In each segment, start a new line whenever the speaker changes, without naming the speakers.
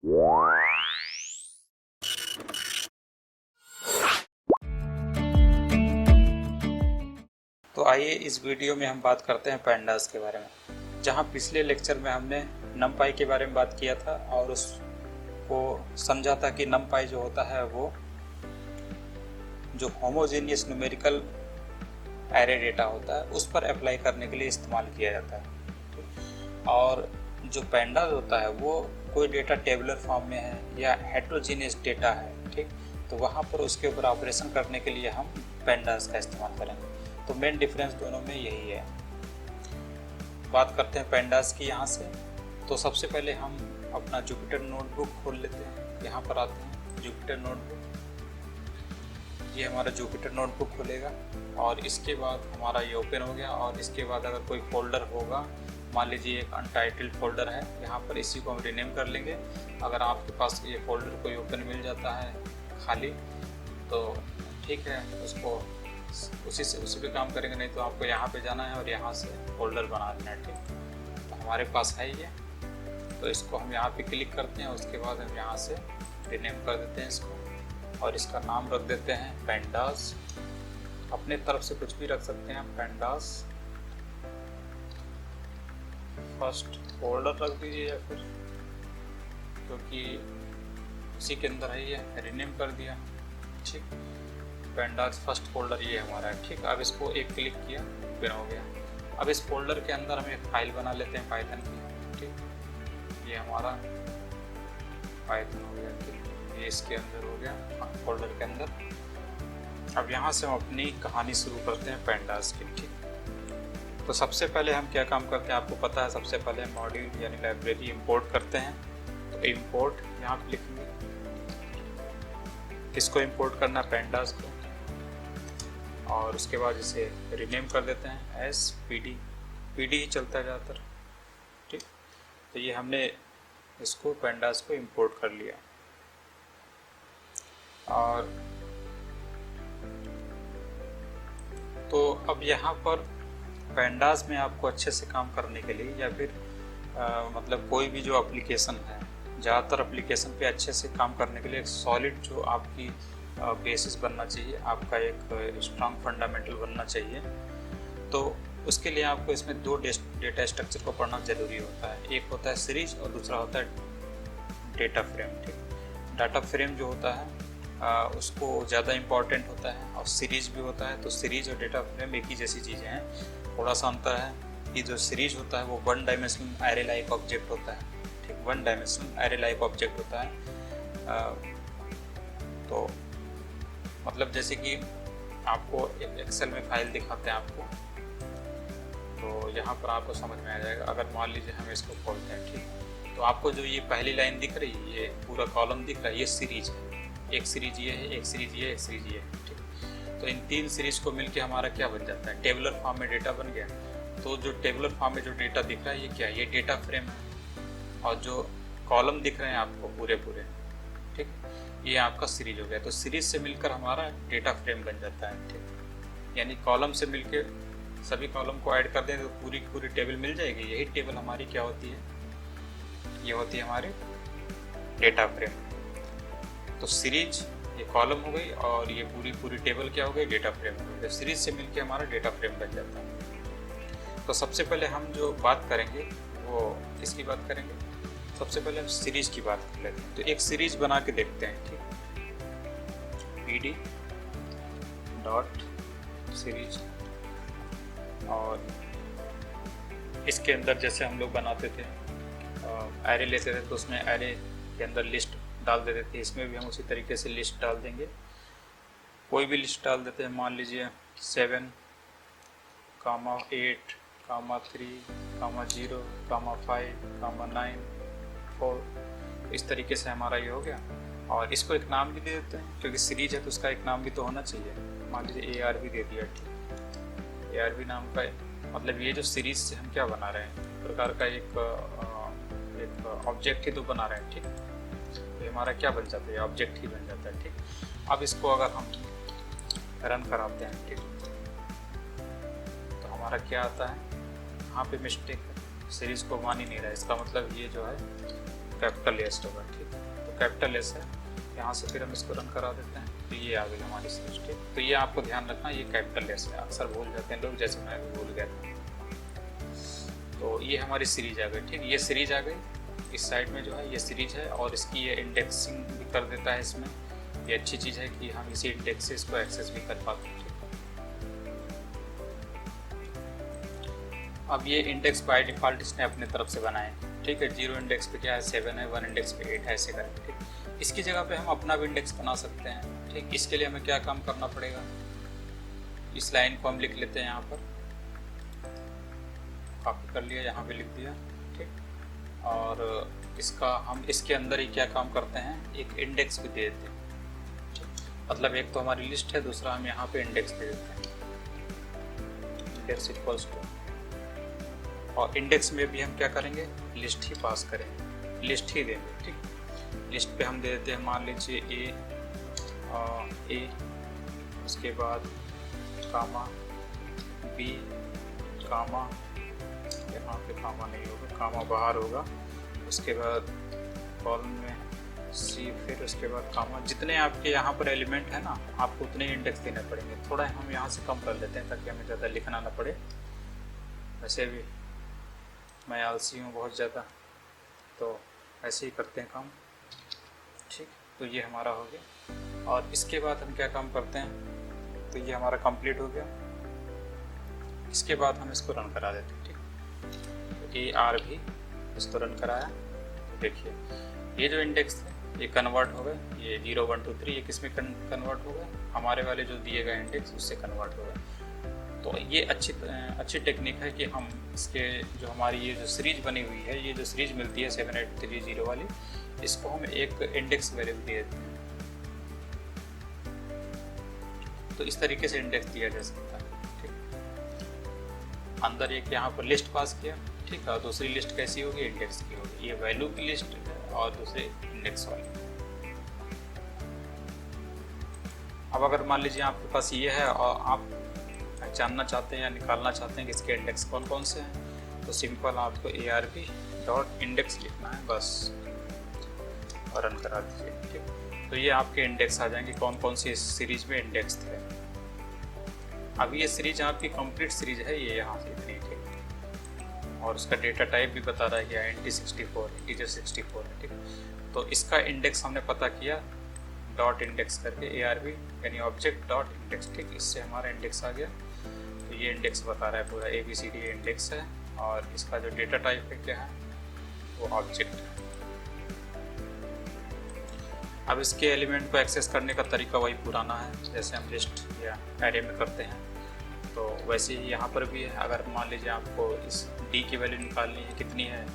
तो आइए इस वीडियो में हम बात करते हैं पैंडास के बारे में। जहां पिछले लेक्चर में हमने नमपाई के बारे में बात किया था और उसको समझा था कि नमपाई जो होता है वो जो होमोजेनियस न्यूमेरिकल एरे डेटा होता है उस पर अप्लाई करने के लिए इस्तेमाल किया जाता है। और जो पैंडास होता है वो कोई डेटा टेबुलर फॉर्म में है या हेट्रोजीनियस डेटा है, ठीक, तो वहाँ पर उसके ऊपर ऑपरेशन करने के लिए हम पैंडास का इस्तेमाल करेंगे। तो मेन डिफरेंस दोनों में यही है। बात करते हैं पैंडास की यहाँ से। तो सबसे पहले हम अपना जुपिटर नोटबुक खोल लेते हैं। यहाँ पर आते हैं जुपिटर नोटबुक, ये हमारा जुपिटर नोटबुक खुलेगा और इसके बाद हमारा ये ओपन हो गया। और इसके बाद अगर कोई फोल्डर होगा, मान लीजिए एक अनटाइटल्ड फोल्डर है, यहाँ पर इसी को हम रीनेम कर लेंगे। अगर आपके पास ये फोल्डर कोई ओपन मिल जाता है खाली तो ठीक है, उसको उसी पे काम करेंगे, नहीं तो आपको यहाँ पे जाना है और यहाँ से फोल्डर बना देना है, ठीक। तो हमारे पास है ये, तो इसको हम यहाँ पे क्लिक करते हैं। उसके बाद हम यहाँ से रीनेम कर देते हैं इसको और इसका नाम रख देते हैं पैंडास। अपने तरफ से कुछ भी रख सकते हैं, पैंडास फर्स्ट फोल्डर रख दीजिए या फिर, क्योंकि उसी के अंदर है, ये रीनेम कर दिया, ठीक। पैंडास फर्स्ट फोल्डर ये हमारा है, ठीक। अब इसको एक क्लिक किया, ओपन हो गया। अब इस फोल्डर के अंदर हम एक फाइल बना लेते हैं पाइथन की, ठीक। ये हमारा पाइथन हो गया, ठीक। ये इसके अंदर हो गया फोल्डर के अंदर। अब यहाँ से हम अपनी कहानी शुरू करते हैं पैंडास की, ठीक। तो सबसे पहले हम क्या काम करते हैं आपको पता है। सबसे पहले मॉड्यूल यानी लाइब्रेरी इंपोर्ट करते हैं। तो इंपोर्ट यहाँ पे लिखेंगे, किसको इंपोर्ट करना है, पैंडास को। और उसके बाद इसे रीनेम कर देते हैं एस पीडी ही चलता है ज़्यादातर, ठीक। तो ये हमने इसको पैंडास को इंपोर्ट कर लिया। और तो अब यहाँ पर पैंडास में आपको अच्छे से काम करने के लिए या फिर मतलब कोई भी जो एप्लीकेशन है, ज़्यादातर एप्लीकेशन पे अच्छे से काम करने के लिए एक सॉलिड जो आपकी बेसिस बनना चाहिए, आपका एक स्ट्रॉन्ग फंडामेंटल बनना चाहिए। तो उसके लिए आपको इसमें दो डेटा स्ट्रक्चर को पढ़ना ज़रूरी होता है। एक होता है सीरीज और दूसरा होता है डेटा फ्रेम, ठीक। डाटा फ्रेम जो होता है उसको ज़्यादा इम्पॉर्टेंट होता है और सीरीज भी होता है। तो सीरीज और डेटा फ्रेम एक ही जैसी चीज़ें हैं। थोड़ा सा अंतर है कि जो सीरीज होता है वो one dimensional array like object होता है, ठीक। One dimensional array like object होता है। तो मतलब जैसे कि आपको एक्सेल में फाइल दिखाते हैं आपको, तो यहाँ पर आपको समझ में आ जाएगा। अगर मान लीजिए हम इसको खोलते हैं, ठीक, तो आपको जो ये पहली लाइन दिख रही है, ये पूरा कॉलम दिख रहा है, ये सीरीज है। एक सीरीज ये है, एक सीरीज ये, एक सीरीज ये है, ठीक। तो इन तीन सीरीज को मिलके हमारा क्या बन जाता है, टेबुलर फॉर्म में डेटा बन गया। तो जो टेबुलर फॉर्म में जो डेटा दिख रहा है ये क्या है, ये डेटा फ्रेम है। और जो कॉलम दिख रहे हैं आपको पूरे, ठीक, ये आपका सीरीज हो गया। तो सीरीज से मिलकर हमारा डेटा फ्रेम बन जाता है, ठीक। यानी कॉलम से मिलके सभी कॉलम को ऐड कर दें तो पूरी टेबल मिल जाएगी। यही टेबल हमारी क्या होती है, ये होती है हमारी डेटा फ्रेम। तो सीरीज ये कॉलम हो गई और ये पूरी टेबल क्या हो गई, डेटा फ्रेम हो गई। तो सीरीज से मिलके हमारा डेटा फ्रेम बन जाता है। तो सबसे पहले हम जो बात करेंगे वो किसकी बात करेंगे, सबसे पहले हम सीरीज की बात कर लेते हैं। तो एक सीरीज बना के देखते हैं, ठीक। pd डॉट सीरीज, और इसके अंदर जैसे हम लोग बनाते थे एरे लेते थे तो उसमें एरे के अंदर लिस्ट डाल देते थे। इसमें भी हम उसी तरीके से लिस्ट डाल देंगे। कोई भी लिस्ट डाल देते हैं, मान लीजिए 7, 8, 3, 0, 5, 9, 4। इस तरीके से हमारा ये हो गया। और इसको एक नाम भी दे देते हैं, क्योंकि सीरीज है तो उसका एक नाम भी तो होना चाहिए। मान लीजिए ARB दे दिया, ठीक। ARB नाम का मतलब ये जो सीरीज से हम क्या बना रहे हैं, प्रकार का एक ऑब्जेक्ट ही तो बना रहे हैं, ठीक। तो हमारा क्या बन जाता है, ऑब्जेक्ट ही बन जाता है, ठीक। अब इसको अगर हम रन कराते हैं, ठीक, तो हमारा क्या आता है, यहाँ पे मिस्टेक है, सीरीज को मान ही नहीं रहा है। इसका मतलब ये जो है कैपिटल एस होगा, ठीक। तो कैपिटल एस है, यहाँ से फिर हम इसको रन करा देते हैं, तो ये आ गई हमारी सीरीज, ठीक। तो ये आपको ध्यान रखना, ये कैपिटल एस है, अक्सर भूल जाते हैं लोग, जैसे मैं भी भूल गया था। तो ये हमारी सीरीज आ गई, ठीक। ये सीरीज आ गई, इस साइड में जो है ये सीरीज है, और इसकी ये इंडेक्सिंग भी कर देता है इसमें। ये अच्छी चीज़ है कि हम इसी इंडेक्स से इसको एक्सेस भी कर पाते हैं, ठीक। अब ये इंडेक्स बाय डिफ़ॉल्ट इसने अपने तरफ से बनाए, ठीक है। 0 इंडेक्स पे क्या है 7 है, 1 इंडेक्स पे 8 है, ऐसे करके, ठीक। इसकी जगह पे हम अपना भी इंडेक्स बना सकते हैं, ठीक। इसके लिए हमें क्या काम करना पड़ेगा, इस लाइन को हम लिख लेते हैं, यहाँ पर कॉपी कर लिया, यहाँ पे लिख दिया, ठीक। और इसका हम इसके अंदर ही क्या काम करते हैं, एक इंडेक्स भी दे देते हैं, ठीक। मतलब एक तो हमारी लिस्ट है, दूसरा हम यहाँ पे इंडेक्स दे देते हैं, इंडेक्स इक्वल्स टू, और इंडेक्स में भी हम क्या करेंगे, लिस्ट ही पास करेंगे, लिस्ट ही देंगे, ठीक। लिस्ट पे हम दे देते हैं, मान लीजिए ए, उसके बाद कामा बी, कामा, यहाँ पे कामा नहीं होगा, कामा बाहर होगा, उसके बाद कॉलम में सी, फिर उसके बाद कामा। जितने आपके यहाँ पर एलिमेंट है ना, आपको उतने इंडेक्स देने पड़ेंगे। थोड़ा हम यहाँ से कम कर लेते हैं ताकि हमें ज़्यादा लिखना ना पड़े, वैसे भी मैं आलसी हूँ बहुत ज़्यादा, तो ऐसे ही करते हैं काम, ठीक। तो ये हमारा हो गया, और इसके बाद हम क्या काम करते हैं, तो ये हमारा कंप्लीट हो गया। इसके बाद हम इसको रन करा देते हैं, ठीक। तो AR भी इसको रन कराया, तो देखिए ये जो इंडेक्स थे ये कन्वर्ट हो गए, ये 0 1 2 3 ये किस में कन्वर्ट हो गए, हमारे वाले जो दिए गए इंडेक्स उससे कन्वर्ट हो गए। तो ये अच्छी टेक्निक है कि हम इसके जो हमारी ये जो सीरीज बनी हुई है, ये जो सीरीज मिलती है 7830 वाली, इसको हम एक इंडेक्स वैल्यू दे देते हैं। तो इस तरीके से इंडेक्स दिया जा सकता है, ठीक। अंदर एक यहाँ पर लिस्ट पास किया, ठीक है, दूसरी लिस्ट कैसी होगी, इंडेक्स की होगी। ये वैल्यू की लिस्ट है और दूसरे इंडेक्स वाली। अब अगर मान लीजिए आपके पास ये है और आप जानना चाहते हैं या निकालना चाहते हैं कि इसके इंडेक्स कौन कौन से हैं, तो सिंपल आपको ARB.index लिखना है बस, और रन करा दीजिए, ठीक। तो ये आपके इंडेक्स आ जाएंगे, कौन कौन सी इस सीरीज में इंडेक्स थे। अब ये सीरीज आपकी कंप्लीट सीरीज है, ये यहाँ से इतनी, ठीक। और उसका डेटा टाइप भी बता रहा है कि INT64 इंटीजर 64 है, ठीक। तो इसका इंडेक्स हमने पता किया डॉट इंडेक्स करके, ARB यानी ऑब्जेक्ट डॉट इंडेक्स, ठीक। इससे हमारा इंडेक्स आ गया। तो ये इंडेक्स बता रहा है पूरा ABCD इंडेक्स है, और इसका जो डेटा टाइप है क्या है, वो ऑब्जेक्ट है। अब इसके एलिमेंट को एक्सेस करने का तरीका वही पुराना है, जैसे हम लिस्ट या एरे में करते हैं, तो वैसे ही यहाँ पर भी है। अगर मान लीजिए आपको इस D की वैल्यू निकालनी है, कितनी है,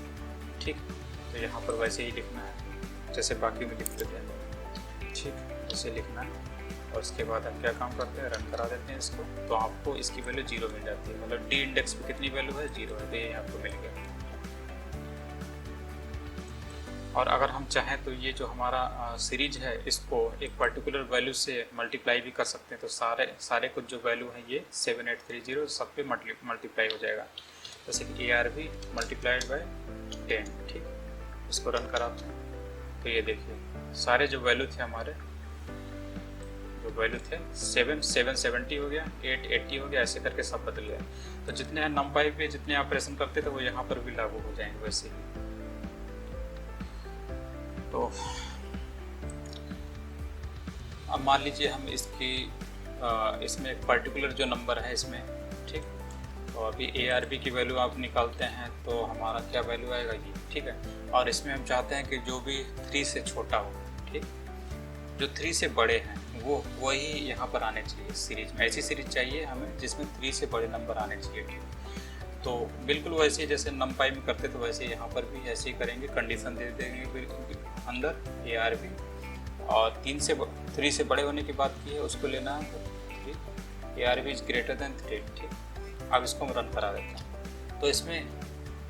ठीक, तो यहाँ पर वैसे ही लिखना है जैसे बाकी में लिख देते हैं, ठीक, उसे लिखना है। और उसके बाद हम क्या काम करते हैं, रन करा देते हैं इसको, तो आपको इसकी वैल्यू 0 मिल जाती है। मतलब D इंडेक्स पे कितनी वैल्यू है, 0 है, तो ये आपको मिल गया। और अगर हम चाहें तो ये जो हमारा सीरीज है, इसको एक पर्टिकुलर वैल्यू से मल्टीप्लाई भी कर सकते हैं। तो सारे कुछ जो वैल्यू हैं ये 7830 सब पे मल्टीप्लाई हो जाएगा, जैसे कि ARB मल्टीप्लाइड बाय 10, ठीक। इसको रन कराते हैं, तो ये देखिए सारे जो वैल्यू थे हमारे, जो वैल्यू थे 770 हो गया, 880 हो गया, ऐसे करके सब बदल गया। तो जितने नंपाई पे जितने ऑपरेशन करते थे वो यहाँ पर भी लागू हो जाएंगे वैसे ही। तो अब मान लीजिए हम इसमें एक पर्टिकुलर जो नंबर है इसमें, ठीक। तो अभी ARB की वैल्यू आप निकालते हैं तो हमारा क्या वैल्यू आएगा ये, ठीक है। और इसमें हम चाहते हैं कि जो भी 3 से छोटा हो, ठीक, जो 3 से बड़े हैं वो वही यहाँ पर आने चाहिए सीरीज में। ऐसी सीरीज चाहिए हमें जिसमें 3 से बड़े नंबर आने चाहिए, ठीक। तो बिल्कुल वैसे ही जैसे नंपाई में करते तो वैसे यहाँ पर भी ऐसे ही करेंगे, कंडीशन दे देंगे अंदर ARB, और 3 से बड़े होने की बात की है उसको लेना है, ठीक। ARB इज ग्रेटर देन 3, ठीक। अब इसको हम रन करा देते हैं, तो इसमें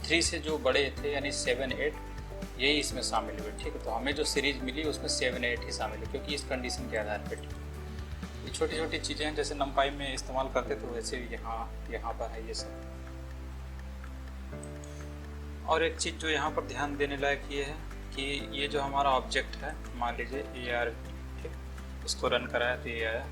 3 से जो बड़े थे यानी 7 8 यही इसमें शामिल हुए, ठीक है। तो हमें जो सीरीज मिली उसमें 7 8 ही शामिल है, क्योंकि इस कंडीशन के आधार पर, ठीक। ये छोटी छोटी चीज़ें हैं, जैसे नंपाई में इस्तेमाल करते तो वैसे भी यहाँ पर है ये सब। और एक चीज़ जो यहाँ पर ध्यान देने लायक ये है कि ये जो हमारा ऑब्जेक्ट है, मान लीजिए AR, ठीक, इसको रन कराया तो ये आया।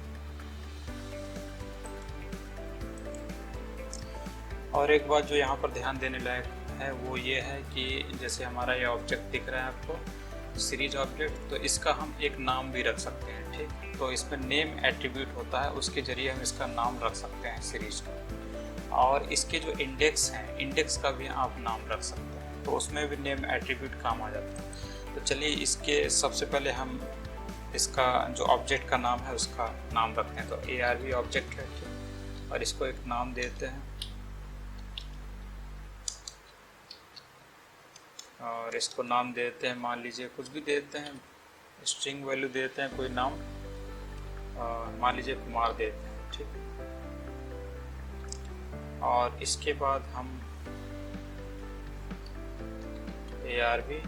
और एक बात जो यहाँ पर ध्यान देने लायक है वो ये है कि जैसे हमारा ये ऑब्जेक्ट दिख रहा है आपको, सीरीज ऑब्जेक्ट, तो इसका हम एक नाम भी रख सकते हैं, ठीक। तो इसमें नेम एट्रीब्यूट होता है, उसके जरिए हम इसका नाम रख सकते हैं सीरीज का। और इसके जो इंडेक्स हैं, इंडेक्स का भी आप नाम रख सकते हैं, तो उसमें भी नेम एट्रीब्यूट काम आ जाता है। तो चलिए इसके सबसे पहले हम इसका जो ऑब्जेक्ट का नाम है उसका नाम रखते हैं। तो ARV ऑब्जेक्ट है, ठीक, और इसको एक नाम देते हैं, और इसको नाम देते हैं, मान लीजिए कुछ भी देते हैं, स्ट्रिंग वैल्यू देते हैं, कोई नाम, मान लीजिए कुमार देते हैं, ठीक। और इसके बाद हम ARV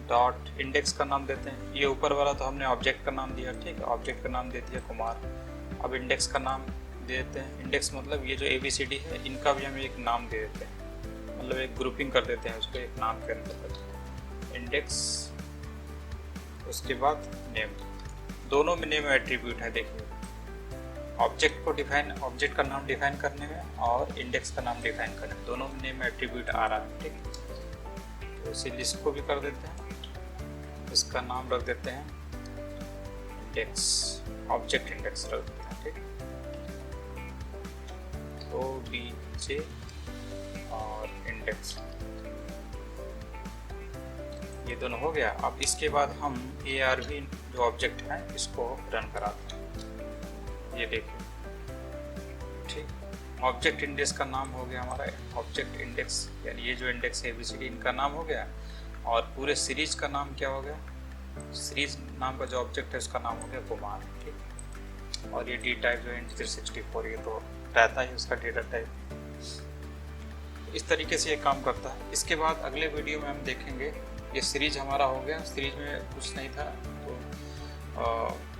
डॉट इंडेक्स का नाम देते हैं। ये ऊपर वाला तो हमने ऑब्जेक्ट का नाम दिया, ठीक है, ऑब्जेक्ट का नाम दे दिया कुमार। अब इंडेक्स का नाम देते हैं, इंडेक्स मतलब ये जो ABCD है इनका भी हम एक नाम दे देते हैं, मतलब एक ग्रुपिंग कर देते हैं उसको एक नाम के अंदर, इंडेक्स। उसके बाद नेम, दोनों में नेम एट्रीब्यूट है। देखिए ऑब्जेक्ट को डिफाइन, ऑब्जेक्ट का नाम डिफाइन करने में और इंडेक्स का नाम डिफाइन करने में, दोनों में नेम एट्रीब्यूट आ रहा है, ठीक। तो इसी लिस्ट को भी कर देते हैं, इसका नाम रख देते हैं इंडेक्स, ऑब्जेक्ट इंडेक्स रख देते हैं, ठीक। OBJ और इंडेक्स, ये दोनों हो गया। अब इसके बाद हम ARV जो ऑब्जेक्ट है इसको रन कराते हैं। ये देखिए, ठीक, ऑब्जेक्ट इंडेक्स का नाम हो गया हमारा ऑब्जेक्ट इंडेक्स, यानी ये जो इंडेक्स है ABCD इनका नाम हो गया। और पूरे सीरीज का नाम क्या हो गया, सीरीज नाम का जो ऑब्जेक्ट है उसका नाम हो गया कुमार, ठीक। और ये D टाइप जो है 364, ये तो रहता है उसका डेटा टाइप। इस तरीके से ये काम करता है। इसके बाद अगले वीडियो में हम देखेंगे, ये सीरीज हमारा हो गया, सीरीज में कुछ नहीं था, तो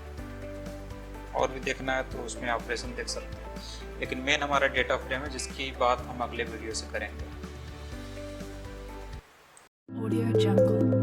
और भी देखना है तो उसमें ऑपरेशन देख सकते हैं, लेकिन मेन हमारा डेटा फ्रेम है जिसकी बात हम अगले वीडियो से करेंगे।
Audio Jungle.